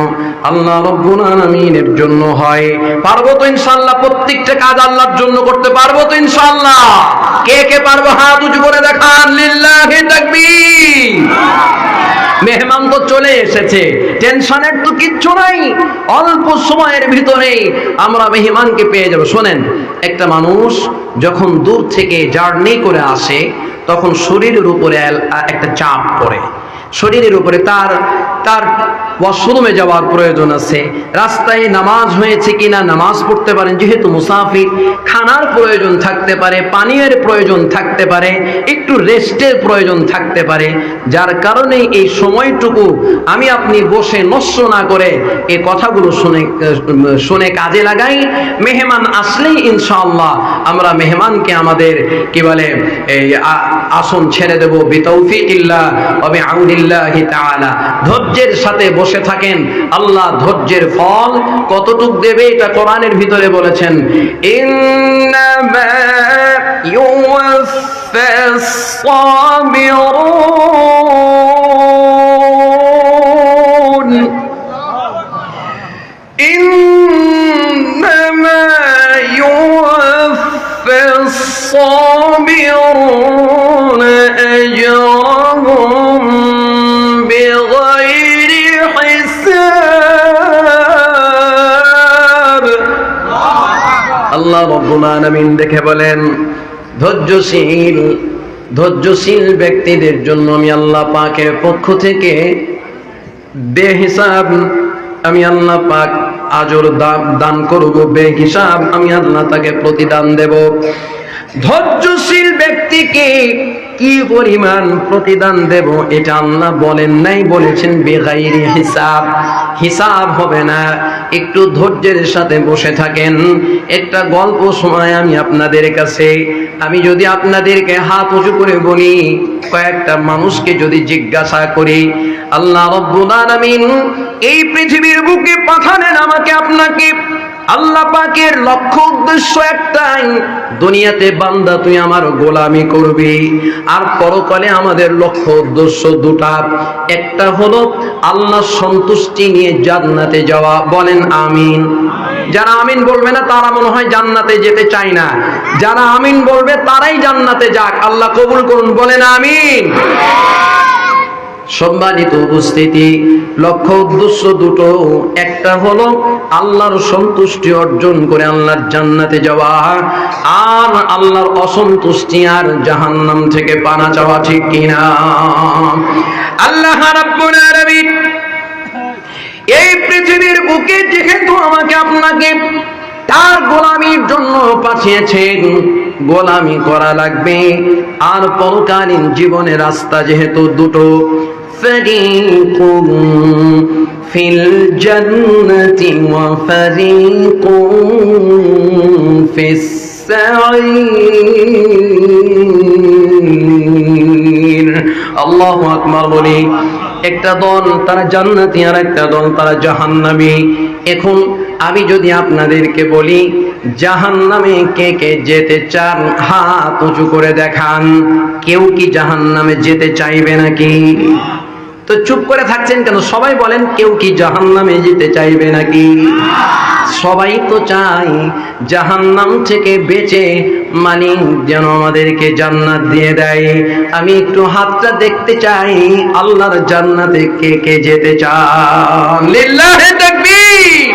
[SPEAKER 1] আল্লাহ রাব্বুল আলামিনের জন্য হয়। পারবো তো ইনশাআল্লাহ? প্রত্যেকটা কাজ আল্লাহর জন্য করতে পারবো তো ইনশাআল্লাহ? কে কে পারবো হাত উঁচু করে দেখান। লিল্লাহি তাকবীর। মেহমান তো চলে এসেছে, টেনশনের তো কিচ্ছু নাই, অল্প সময়ের ভিতরেই আমরা মেহমানকে পেয়ে যাব। শোনেন, একটা মানুষ যখন দূর থেকে জার্নি করে আসে, তখন শরীরের উপরে একটা চাপ পড়ে, শরীরের উপরে তার ওয়াশরুমে যাওয়ার প্রয়োজন আছে, রাস্তায় নামাজ হয়েছে কিনা নামাজ পড়তে পারেন, যেহেতু মুসাফির খানার প্রয়োজন থাকতে পারে, পানীয়ের প্রয়োজন থাকতে পারে, একটু রেস্টের প্রয়োজন থাকতে পারে, যার কারণে এই সময়টুকু আমি আপনি বসে নষ্ট না করে এই কথাগুলো শুনে কাজে লাগাই। মেহমান আসলেই ইনশাআল্লাহ আমরা মেহমানকে আমাদের কি বলে এই আসন ছেড়ে দেব বিতৌফিকিল্লাহ ওয়া বিআউনিল্লাহি তাআলা। ধৈর্যের সাথে বসে থাকেন, আল্লাহ ধৈর্যের ফল কতটুক দেবে এটা কোরআনের ভিতরে বলেছেন, ইন্নামা ইউওয়াফাস সাবিরুন ইন্নামা ইউওয়াফাস সাবিরুন আজরাহুম বিগাইরি হিসাব। আল্লাহ রাব্বুল আলামিন দেখে বলেন, ধৈর্যশীল ব্যক্তিদের জন্য আমি আল্লাহ পাকের পক্ষ থেকে বেহিসাব আমি আল্লাহ পাক আজর দান করব, বেহিসাব আমি আল্লাহ তাকে প্রতিদান দেব। ধৈর্যশীল ব্যক্তিকে কি পরিমাণ প্রতিদান দেব এটা আল্লাহ বলেন নাই, বলেছেন বেগাইরি হিসাব, হিসাব হবে না। একটু ধৈর্যের সাথে বসে থাকেন। একটা গল্প শোনাই আমি আপনাদের কাছে। আমি যদি আপনাদেরকে হাত উঁচু করে বলি, কয়েকটা মানুষকে যদি জিজ্ঞাসা করি, আল্লাহ রাব্বুল আলামিন এই পৃথিবীর বুকে পাঠালেন আমাকে আপনাকে, আল্লাহ পাকের লক্ষ্য উদ্দেশ্য একটাই, দুনিয়াতে বান্দা তুই আমার গোলামি করবি, আর পরকালে আমাদের লক্ষ্য উদ্দেশ্য দুটা। একটা হলো আল্লাহ সন্তুষ্টি নিয়ে জান্নাতে যাওয়া, বলেন আমিন। যারা আমিন বলবে না তারা মনে হয় জান্নাতে যেতে চায় না, যারা আমিন বলবে তারাই জান্নাতে যাক, আল্লাহ কবুল করুন, বলেন আমিন। সম্মানিত উপস্থিতি, লক্ষ্য উদ্দেশ্য দুটো। একটা হলো আল্লাহর সন্তুষ্টি অর্জন করে আল্লাহর জান্নাতে যাওয়া, আর আল্লাহর অসন্তুষ্টি আর জাহান্নাম থেকে পানা চাওয়া, ঠিক কিনা? আল্লাহ রাব্বুল আলামিন এই পৃথিবীর বুকে যেহেতু আমাকে আপনাকে তার গোলামির জন্য পাঠিয়েছেন, গোলামি করা লাগবে, আর পরকালীন জীবনের রাস্তা যেহেতু দুটো, ফারিকুম ফিল জান্নাতি ওয়া ফারিকুম ফিস সাঈর। আল্লাহু আকবার বলি। একটা দল তারা জান্নাতি আর একটা দল তারা জাহান্নামী। এখন আমি যদি আপনাদেরকে বলি জাহান্নামে কে কে যেতে চান, হাত উঁচু করে দেখান। কেউ কি জাহান্নামে যেতে চাইবে নাকি? তো চুপ করে থাকছেন কেন? সবাই বলেন, কেউ কি জাহান্নামে যেতে চাইবে নাকি? সবাই তো চাই জাহান্নাম থেকে বেঁচে মালিক যেন আমাদেরকে জান্নাত দিয়ে দেয়। আমি একটু হাতটা দেখতে চাই, আল্লাহর জান্নাতে কে কে যেতে চান? লিল্লাহি তাকবীর।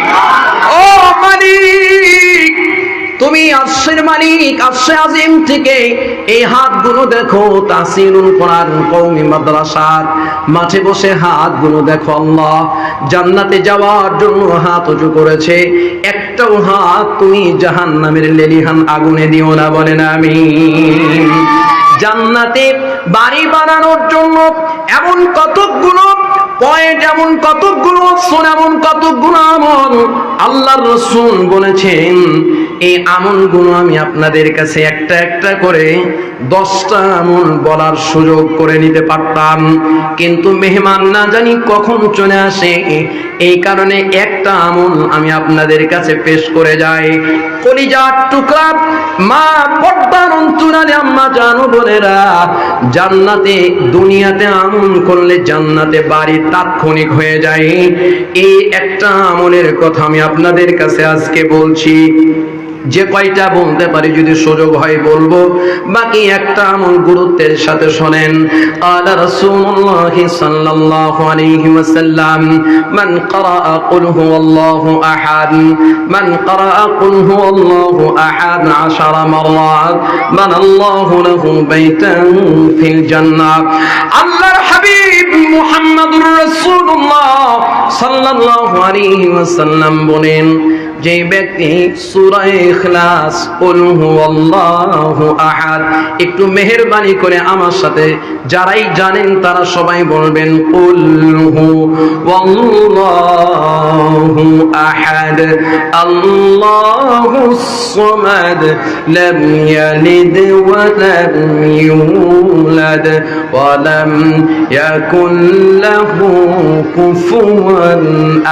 [SPEAKER 1] ও মালিক, তুমি আরশের মালিক, আরশে আজিম থেকে এই হাতগুলো দেখো, তাসিরুল কোরআন কওমি মাদ্রাসার মাঠে বসে হাতগুলো দেখো। আল্লাহ জান্নাতে যাওয়ার জন্য হাত উঁচু করেছে, একটাও হাত তুমি জাহান্নামের লেলিহান আগুনে দিও না, বলেন আমিন। জান্নাতে বাড়ি বানানোর জন্য এমন কতগুলো পয়েন্ট, এমন কতগুলো অপশন, এমন কতগুলো আমল আল্লাহর রাসূল বলেছেন। এই আমলগুলো আমি আপনাদের কাছে একটা একটা করে 10টা আমল বলার সুযোগ করে নিতে পারতাম, কিন্তু মেহমান না জানি কখন চলে আসে, এই কারণে একটা আমল আমি আপনাদের কাছে পেশ করে যাই। কলিজার টুকরা মা, পর্দার অন্তরালে আম্মা জানো বোনেরা, জান্নাতে দুনিয়াতে আমল করলে জান্নাতে বাড়ি তাৎক্ষণিক হয়ে যায়। এই একটা আমলের কথা আমি আপনাদের কাছে আজকে বলছি। যে কয়টা বলতে পারি যদি সুযোগ হয় বলবো, বাকি একটা আমল গুরুত্বের সাথে শোনেন। ক্বালা রাসূলুল্লাহ সাল্লাল্লাহু আলাইহি ওয়াসাল্লাম, মান ক্বারাআ কুল হুয়াল্লাহু আহাদ, মান ক্বারাআ কুল হুয়াল্লাহু আহাদ 10 মাররাত বানাল্লাহু লাহু বাইতান ফিল জান্নাহ। আল্লাহর হাবিব মুহাম্মদুর রাসূলুল্লাহ সাল্লাল্লাহু আলাইহি ওয়াসাল্লাম বলেন, যে ব্যক্তি সূরা ইখলাস কুল হুয়াল্লাহু আহাদ, একটু মেহেরবানি করে আমার সাথে যারাই জানেন তারা সবাই বলবেন কুল হুয়াল্লাহু আহাদ আল্লাহুস সামাদ লাম ইয়ালিদ ওয়া লাম ইউলাদ ওয়া লাম ইয়াকুন লাহু কুফুয়ান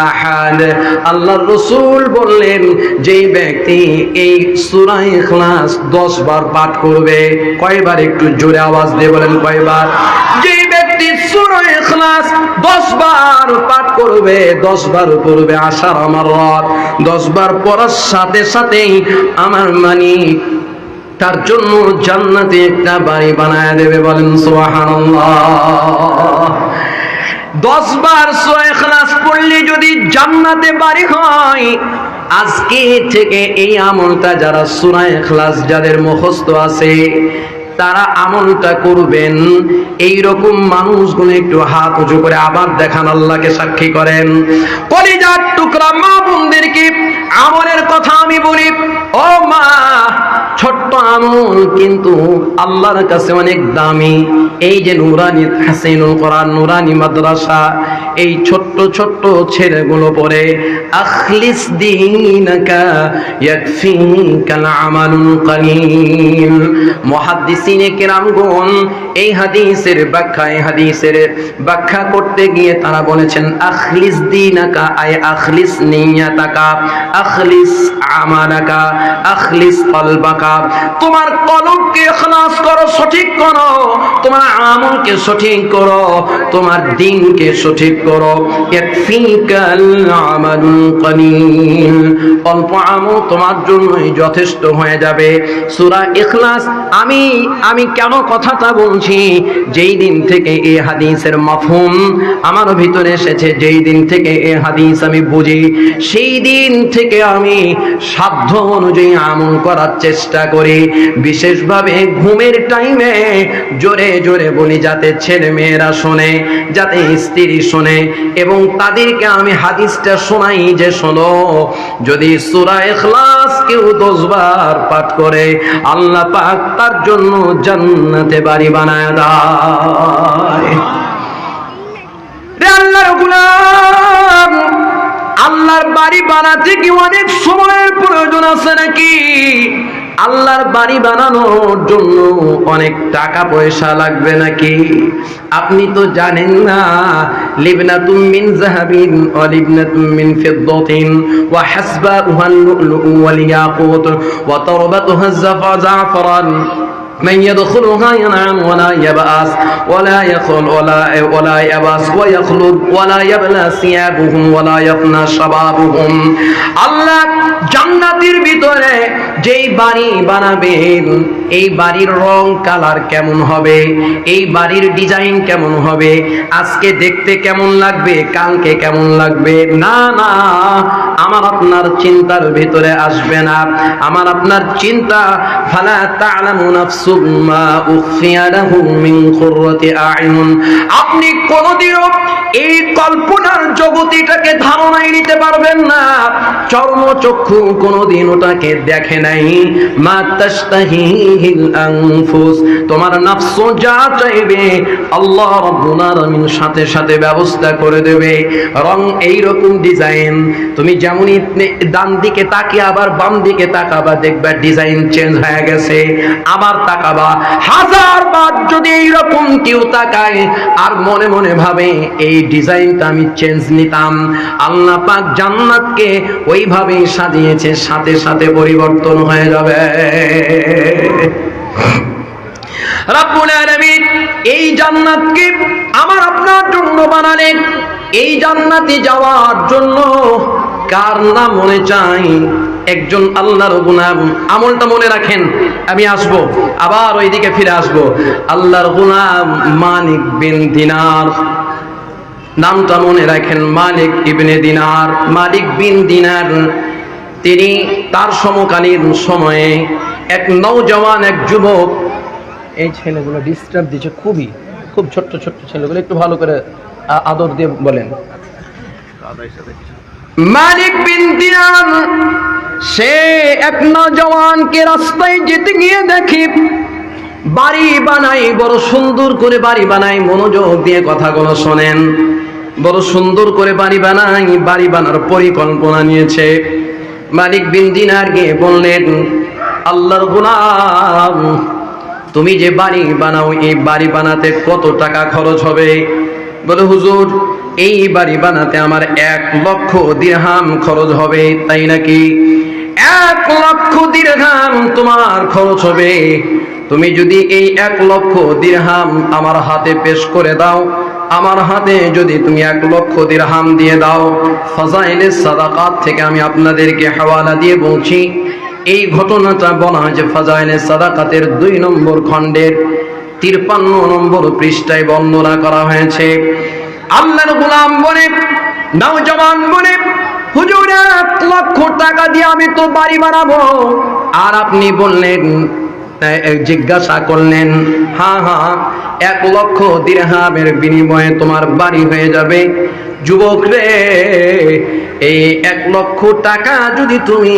[SPEAKER 1] আহাদ। আল্লাহর রাসূল বললেন, যেই ব্যক্তি এই সূরা ইখলাস 10 বার পাঠ করবে, কয়বার একটু জোরে আওয়াজ দিয়ে বলেন কয়বার? যেই ব্যক্তি সূরা ইখলাস 10 বার পাঠ করবে, 10 বার পড়বে 10 মাররাত, 10 বার পড়ার সাথে সাথেই আমার মালিক তার জন্য জান্নাতে একটা বাড়ি বানায় দেবে। বলেন সুবহানাল্লাহ। 10 বার সূরা ইখলাস পড়লে যদি জান্নাতে বাড়ি হয়, আজকে থেকে এই আমলটা যারা সূরা ইখলাস যাদের মুখস্থ আছে তারা আমলটা করবেন। এই রকম মানুষগুলো একটু হাত উঁচু করে আবার দেখান, আল্লাহকে সাক্ষী করেন। কলিজার টুকরা মা বোনদেরকে আমলের কথা আমি বলি, ও মা, ছোট্ট আমল কিন্তু আল্লাহর কাছে অনেক দামি। এই যে নুরানি তাহসিনুল কোরআন, নুরানি মাদ্রাসা, এই ছোট্ট ছোট্ট ছেলেগুলো পড়ে আখলিস দীনাকা ইয়াকফিকাল আমালুল কালিল। মুহাদ্দিসিনে কেরামগণ এই হাদিসের ব্যাখ্যা করতে গিয়ে তারা বলেছেন আখলিস দীনাকা আয় আখলিস নিয়াতাকা, আখলিস আমালাকা, আখলিস কলবাকা। তোমার কলবকে ইখলাস করো, সঠিক করো, তোমার আমলকে সঠিক করো, তোমার দ্বীনকে সঠিক করো। ইয়াকফিকাল আমালুল কালিল, অল্প আমল তোমার জন্যই যথেষ্ট হয়ে যাবে। সূরা ইখলাস আমি কেন কথাটা বলছি, যেই দিন থেকে এই হাদিসের মাফহুম আমার ভিতরে এসেছে, যেই দিন থেকে এই হাদিস আমি বুঝি, সেই দিন থেকে আমি সাধ্য অনুযায়ী আমল করার চেষ্টা করি। বিশেষভাবে ঘুমের টাইমে জোরে জোরে বলি, যাতে ছেলে মেয়েরা শোনে, যাতে স্ত্রী শোনে, এবং তাদেরকে আমি হাদিসটা শোনাই যে শোনো, যদি সূরা ইখলাস কেউ 10 বার পাঠ করে আল্লাহ পাক তার জন্য জান্নাতে বাড়ি বানায় দেয়। রে আল্লাহর গোলাম, আল্লাহর বাড়ি বানাতে কি অনেক সময়ের প্রয়োজন আছে নাকি? আল্লাহর বাড়ি বানানোর জন্য অনেক টাকা পয়সা লাগবে নাকি? আপনি তো জানেন না, লিবনাতুম মিন যাহাবিন ওয়া লিবনাতুম মিন ফিদ্দাতিন ওয়া হাসবাউহা লুলু ওয়াল ইয়াকুত ওয়া তারবাতুহা জাফরান من يدخلها ينعم ولا يبأس ولا يخل ولا يبأس ويخلد ولا يبلى ثيابهم ولا يفنى شبابهم। আল্লাহ জান্নাতের ভিতরে যেই বাড়ি বানাবেন, এই বাড়ির রং কালার কেমন হবে, এই বাড়ির ডিজাইন কেমন হবে, আজকে দেখতে কেমন লাগবে, কালকে কেমন লাগবে, না না, আমার আপনার চিন্তার ভিতরে আসবে না। আমার আপনার চিন্তা, ফালা তা'লামু নাফসুম মা উখফিয়া লাহুম মিন কুররাতি আ'য়ুন। আপনি কোনদিনও এই কল্পনার জগতিটাকে ধারণায় নিতে পারবেন না। চর্মচক্ষু কোনদিন ওটাকে দেখে নাই। মা তাশতাহিল আনফুস, তোমার নফস যা চাইবে আল্লাহ রাব্বুল আলামিন সাথে সাথে ব্যবস্থা করে দেবে। রং এই রকম ডিজাইন, তুমি যেমনই ডান দিকে তাকিয়ে আবার বাম দিকে তাকাবা, দেখবা ডিজাইন চেঞ্জ হয়ে গেছে, আবার তাকাবা। 1000 বার যদি এইরকম কেউ তাকায় আর মনে মনে ভাবে এই ডিজাইনটা আমি চেঞ্জ নিতাম, আল্লাহ পাক জান্নাতকে ওইভাবেই সাজিয়েছে, সাথে সাথে পরিবর্তন হয়ে যাবে। রব্বুল আলামিন এই জান্নাতকে আমার আপনার জন্য বানালেন। এই জান্নাতে যাওয়ার জন্য কার না মনে চাই একজন আল্লাহর গোলাম, আমলটা মনে রাখেন, আমি আসব আবার ওইদিকে ফিরে আসব। আল্লাহর গোলাম মালিক বিন দিনার, নামটা মনে রাখেন, মালিক ইবনে দিনার। মালিক বিন দিনার তিনি তার সমকালীন সময়ে এক নওজওয়ান, এক যুবক, এই ছেলেগুলো ডিস্টার্ব দিচ্ছে খুব ছোট্ট ছোট্ট ছেলেগুলো, একটু ভালো করে আদর দিয়ে বলেন। মালিক বিন দিনার সে এক নওজওয়ানকে রাস্তায় যেতে গিয়ে দেখি বাড়ি বানাই, বড় সুন্দর করে বাড়ি বানাই, মনোযোগ দিয়ে কথাগুলো শোনেন, বড় সুন্দর করে বাড়ি বানাই, বাড়ি বানার পরিকল্পনা নিয়েছে। মালিক বিন দিনার গিয়ে বললেন, আল্লাহর গোলাম, তুমি যে বাড়ি বানাও, এই বাড়ি বানাতে কত টাকা খরচ হবে? বলে, হুজুর, এই বাড়ি বানাতে আমার 1 লক্ষ দিরহাম খরচ হবে। তাই নাকি? 1 লক্ষ দিরহাম তোমার খরচ হবে। তুমি যদি এই 1 লক্ষ দিরহাম আমার হাতে পেশ করে দাও, আমার হাতে যদি তুমি 1 লক্ষ দিরহাম দিয়ে দাও, ফাজাইলে সাদাকাত থেকে আমি আপনাদেরকে হাওয়ালা দিয়ে বলছি, এই ঘটনাটা বলা হয়েছে ফাজাইলে সাদাকাতের 2 নম্বর খণ্ডের 53 নম্বর পৃষ্ঠায় বর্ণনা করা হয়েছে। আল্লাহর গোলাম বলে, নওজওয়ান বলে, হুজুর 1 লক্ষ টাকা দিয়ে আমি তো বাড়ি বানাবো। আর আপনি বললেন, জিজ্ঞাসা করলেন, হ্যাঁ 1 লক্ষ দিরহামের বিনিময়ে তোমার বাড়ি হয়ে যাবে। যুবক রে, এই 1 লক্ষ টাকা যদি তুমি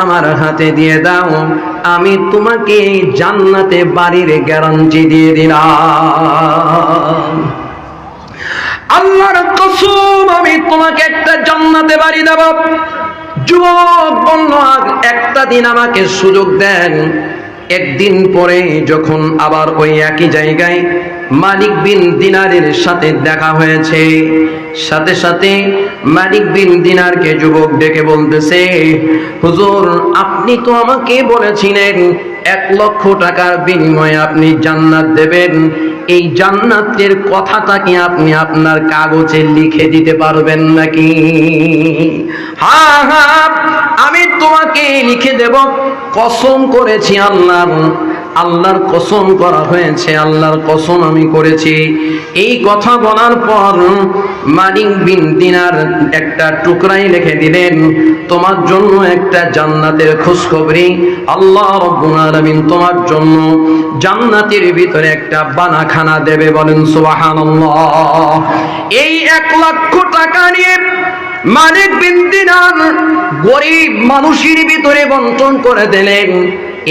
[SPEAKER 1] আমার হাতে দিয়ে দাও, আমি তোমাকে জান্নাতে বাড়ির গ্যারান্টি দিয়ে দিলাম। আল্লাহর কসম, আমি তোমাকে একটা জান্নাতে বাড়ি দেব। যুবক বলল, একটা দিন আমাকে সুযোগ দেন। একদিন পরে যখন আবার ওই একই জায়গায় মালিক বিন দিনারের সাথে দেখা হয়েছে, সাথে সাথে মালিক বিন দিনারকে যুবক ডেকে বলতেছে, হুজুর, আপনি তো আমাকে বলেছিলেন 1 লক্ষ টাকার বিনিময়ে আপনি জান্নাত দেবেন। এই জান্নাতের কথাটা কি আপনি আপনার কাগজে লিখে দিতে পারবেন নাকি? হ্যাঁ, আমি তোমাকে লিখে দেব। কসম করেছি আল্লাহর কসম করা হয়েছে, আল্লাহর কসম আমি করেছি। এই কথা বলার পর মালিক বিন দিনার একটা টুকরাই লিখে দিলেন, তোমার জন্য একটা জান্নাতের খুশখবরি। আল্লাহ রাব্বুল আলামিন তোমার জন্য জান্নাতের ভিতরে একটা বানাখানা দেবে। বলেন সুবহানাল্লাহ। এই 1 লক্ষ টাকা নিয়ে মালিক বিন দিনার গরিব মানুষের ভিতরে বন্টন করে দিলেন।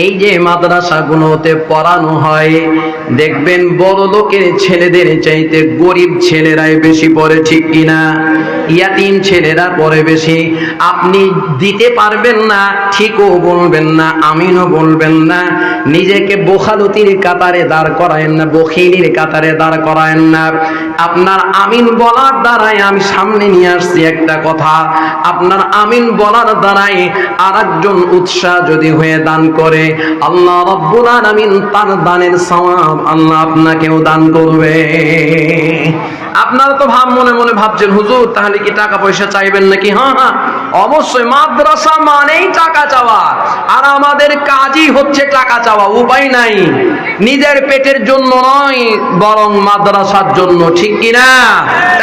[SPEAKER 1] এই যে মাদ্রাসাগুলোতে পড়ানো হয়, দেখবেন বড় লোকের ছেলেদের চাইতে গরিব ছেলেরাই বেশি পড়ে, ঠিক কিনা? ইয়াতিম ছেলেরা পড়ে বেশি। আপনি দিতে পারবেন না, ঠিকও বলবেন না, আমিনও বলবেন না, নিজেকে বোখালতির কাতারে দাঁড় করায়েন না, বখিলির কাতারে দাঁড় করায়েন না। আপনার আমিন বলার দ্বারাই আমি সামনে নিয়ে আসছি একটা কথা, আপনার আমিন বলার দ্বারাই আরেকজন উৎসাহ যদি হয়ে দান করে, আল্লাহ রাব্বুল আলামিন তার দানের সওয়াব আল্লাহ আপনাকেও দান করবে। আপনারা তো মনে মনে ভাবছেন, হুজুর তাহলে কি টাকা পয়সা চাইবেন নাকি? হ্যাঁ, অবশ্যই। মাদ্রাসা মানেই টাকা চাওয়া, আর আমাদের কাজই হচ্ছে টাকা চাওয়া। উপায় নাই, নিজের পেটের জন্য নয়, বরং মাদ্রাসার জন্য, ঠিক কিনা?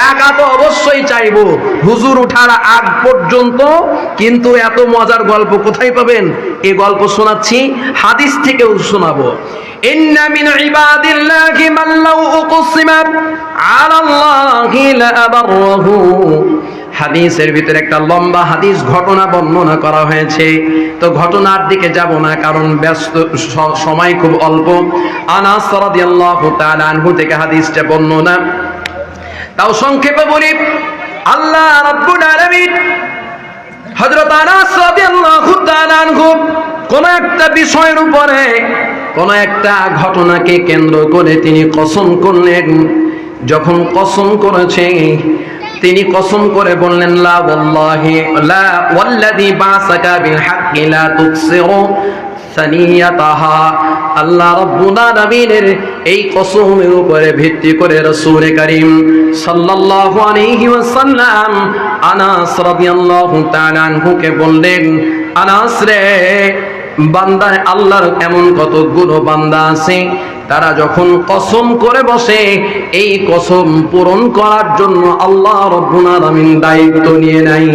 [SPEAKER 1] টাকা তো অবশ্যই চাইবো হুজুর ওঠার আগ পর্যন্ত। কিন্তু এত মজার গল্প কোথায় পাবেন? এই গল্প শোনাচ্ছি, হাদিস থেকেও শোনাবো। ইন্না মিন ইবাদিল্লাহি মান লাউ উকসিমা আলাল্লাহি লাআবারহু। হাদিসের ভিতরে একটা লম্বা হাদিস ঘটনা বর্ণনা করা হয়েছে, তো ঘটনার দিকে যাব না, কারণ ব্যস্ত সময় খুব অল্প। আনাস রাদিয়াল্লাহু তাআলা আনহু থেকে হাদিসটা বর্ণনা, তাও সংক্ষেপে বলি। আল্লাহ রাব্বুল আলামিন হযরত আনাস রাদিয়াল্লাহু তাআলা আনহু কোন একটা বিষয়ের উপরে, কোন একটা ঘটনাকে কেন্দ্র করে তিনি কসম করলেন। যখন কসম করেছে, তিনি কসম করে বললেন, লা ওয়াল্লাহি লা ওয়াল্লাযী বা'সাকা বিল হাক্কি লা তুকসিরু সানিয়াতাহা। আল্লাহ রাব্বুল আলামিনের এই কসমের উপরে ভিত্তি করে রাসূল করিম সাল্লাল্লাহু আলাইহি ওয়াসাল্লাম আনাস রাদিয়াল্লাহু তাআলা আনহুকে বললেন, আনাস রে, বান্দায় আল্লাহর এমন কতগুলো বান্দা আছে তারা যখন কসম করে বসে, এই কসম পূরণ করার জন্য আল্লাহ রাব্বুল আলামিন দায়িত্ব নিয়ে নেয়।